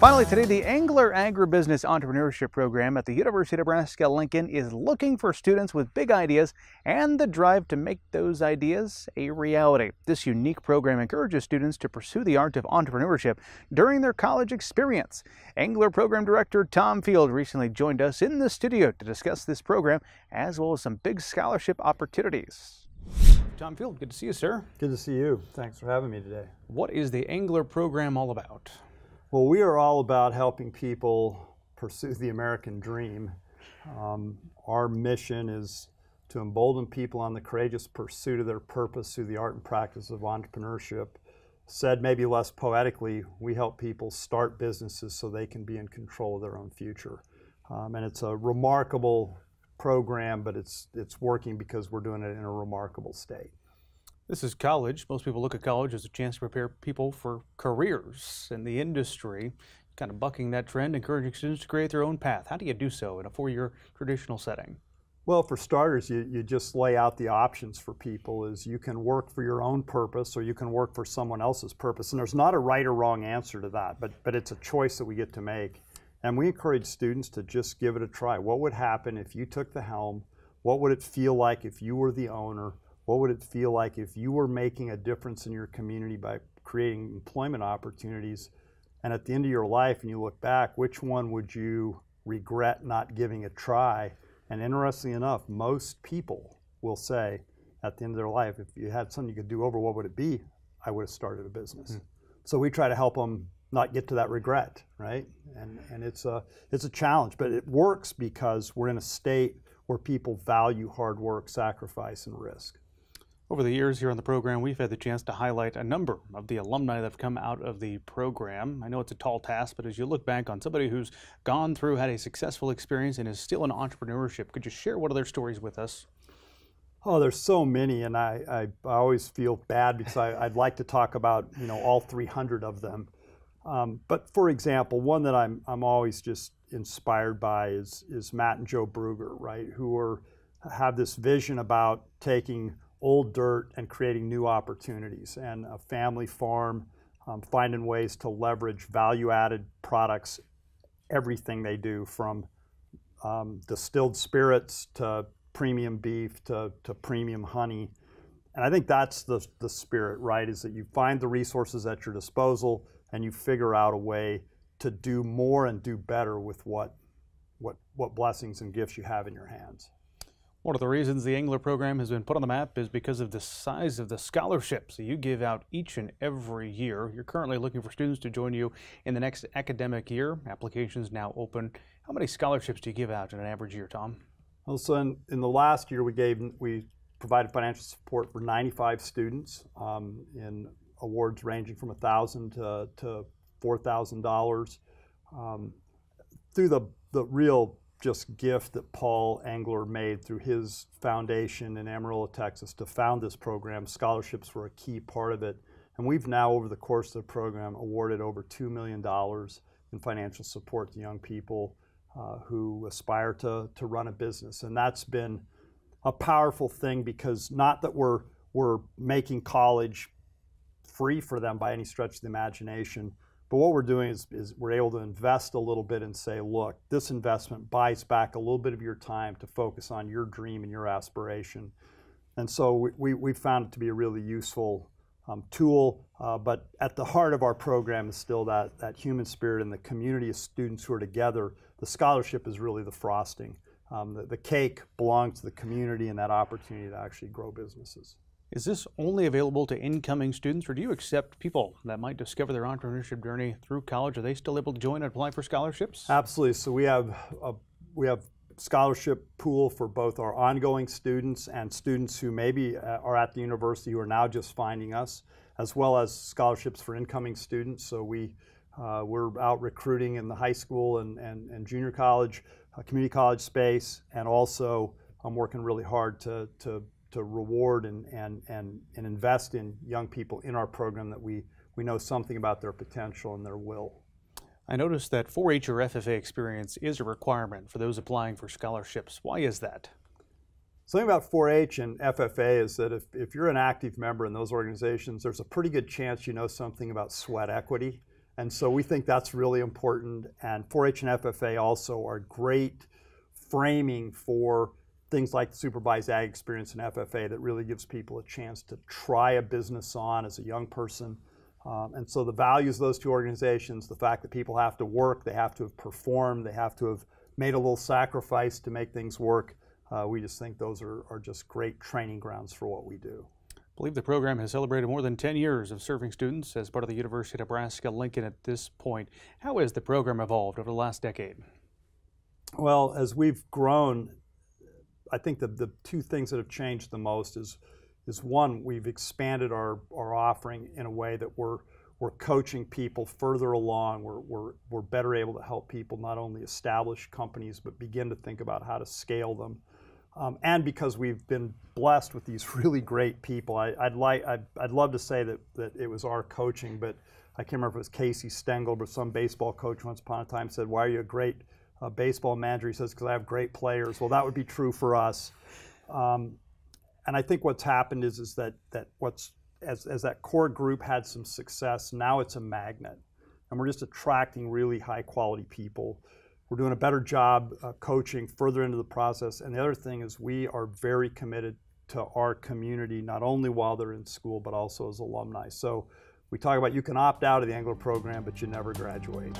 Finally today, the Engler Agribusiness Entrepreneurship program at the University of Nebraska Lincoln is looking for students with big ideas and the drive to make those ideas a reality. This unique program encourages students to pursue the art of entrepreneurship during their college experience. Engler Program Director Tom Field recently joined us in the studio to discuss this program as well as some big scholarship opportunities. Tom Field, good to see you, sir. Good to see you. Thanks for having me today. What is the Engler program all about? Well, we are all about helping people pursue the American dream. Our mission is to embolden people on the courageous pursuit of their purpose through the art and practice of entrepreneurship. Said maybe less poetically, we help people start businesses so they can be in control of their own future. And it's a remarkable program, but it's working because we're doing it in a remarkable state. This is college. Most people look at college as a chance to prepare people for careers in the industry, kind of bucking that trend, encouraging students to create their own path. How do you do so in a four-year traditional setting? Well, for starters, you just lay out the options for people. Is you can work for your own purpose or you can work for someone else's purpose. And there's not a right or wrong answer to that, but it's a choice that we get to make. And we encourage students to just give it a try. What would happen if you took the helm? What would it feel like if you were the owner? What would it feel like if you were making a difference in your community by creating employment opportunities? And at the end of your life, and you look back, which one would you regret not giving a try? And interestingly enough, most people will say at the end of their life, if you had something you could do over, what would it be? I would have started a business. So we try to help them not get to that regret, right? And it's a challenge, but it works because we're in a state where people value hard work, sacrifice, and risk. Over the years here on the program, we've had the chance to highlight a number of the alumni that have come out of the program. I know it's a tall task, but as you look back on somebody who's gone through, had a successful experience, and is still in entrepreneurship, could you share one of their stories with us? Oh, there's so many, and I always feel bad because I'd like to talk about all 300 of them. But for example, one that I'm always just inspired by is Matt and Joe Bruger, right? Who have this vision about taking old dirt and creating new opportunities, and a family farm, finding ways to leverage value-added products, everything they do, from distilled spirits to premium beef to premium honey. And I think that's the spirit, right? Is that you find the resources at your disposal and you figure out a way to do more and do better with what blessings and gifts you have in your hands. One of the reasons the Engler program has been put on the map is because of the size of the scholarships that you give out each and every year. You're currently looking for students to join you in the next academic year. Applications now open. How many scholarships do you give out in an average year, Tom? Well, so in the last year, we provided financial support for 95 students in awards ranging from $1,000 to $4,000. Through the real just gift that Paul Engler made through his foundation in Amarillo, Texas, to found this program. Scholarships were a key part of it. And we've now, over the course of the program, awarded over $2 million in financial support to young people who aspire to run a business. And that's been a powerful thing, because not that we're making college free for them by any stretch of the imagination, but what we're doing is we're able to invest a little bit and say, look, this investment buys back a little bit of your time to focus on your dream and your aspiration. And so we found it to be a really useful tool, but at the heart of our program is still that human spirit and the community of students who are together. The scholarship is really the frosting. The cake belongs to the community and that opportunity to actually grow businesses. Is this only available to incoming students, or do you accept people that might discover their entrepreneurship journey through college? Are they still able to join and apply for scholarships? Absolutely. So we have scholarship pool for both our ongoing students and students who maybe are at the university who are now just finding us, as well as scholarships for incoming students. So we're out recruiting in the high school and junior college, community college space, and also I'm working really hard to reward and invest in young people in our program that we know something about their potential and their will. I noticed that 4-H or FFA experience is a requirement for those applying for scholarships. Why is that? Something about 4-H and FFA is that if you're an active member in those organizations, there's a pretty good chance you know something about sweat equity. And so we think that's really important. And 4-H and FFA also are great framing for things like the supervised ag experience in FFA that really gives people a chance to try a business on as a young person. And so the values of those two organizations, the fact that people have to work, they have to have performed, they have to have made a little sacrifice to make things work, we just think those are just great training grounds for what we do. I believe the program has celebrated more than 10 years of serving students as part of the University of Nebraska Lincoln at this point. How has the program evolved over the last decade? Well, as we've grown, I think the two things that have changed the most is one, we've expanded our offering in a way that we're coaching people further along. We're better able to help people not only establish companies but begin to think about how to scale them. And because we've been blessed with these really great people, I'd love to say that it was our coaching, but I can't remember if it was Casey Stengel, but some baseball coach once upon a time said, "Why are you a great baseball manager?" He says, "Because I have great players." Well, that would be true for us. And I think what's happened is that as that core group had some success, now it's a magnet, and we're just attracting really high quality people. We're doing a better job coaching further into the process. And the other thing is we are very committed to our community, not only while they're in school, but also as alumni. So we talk about you can opt out of the Engler program, but you never graduate.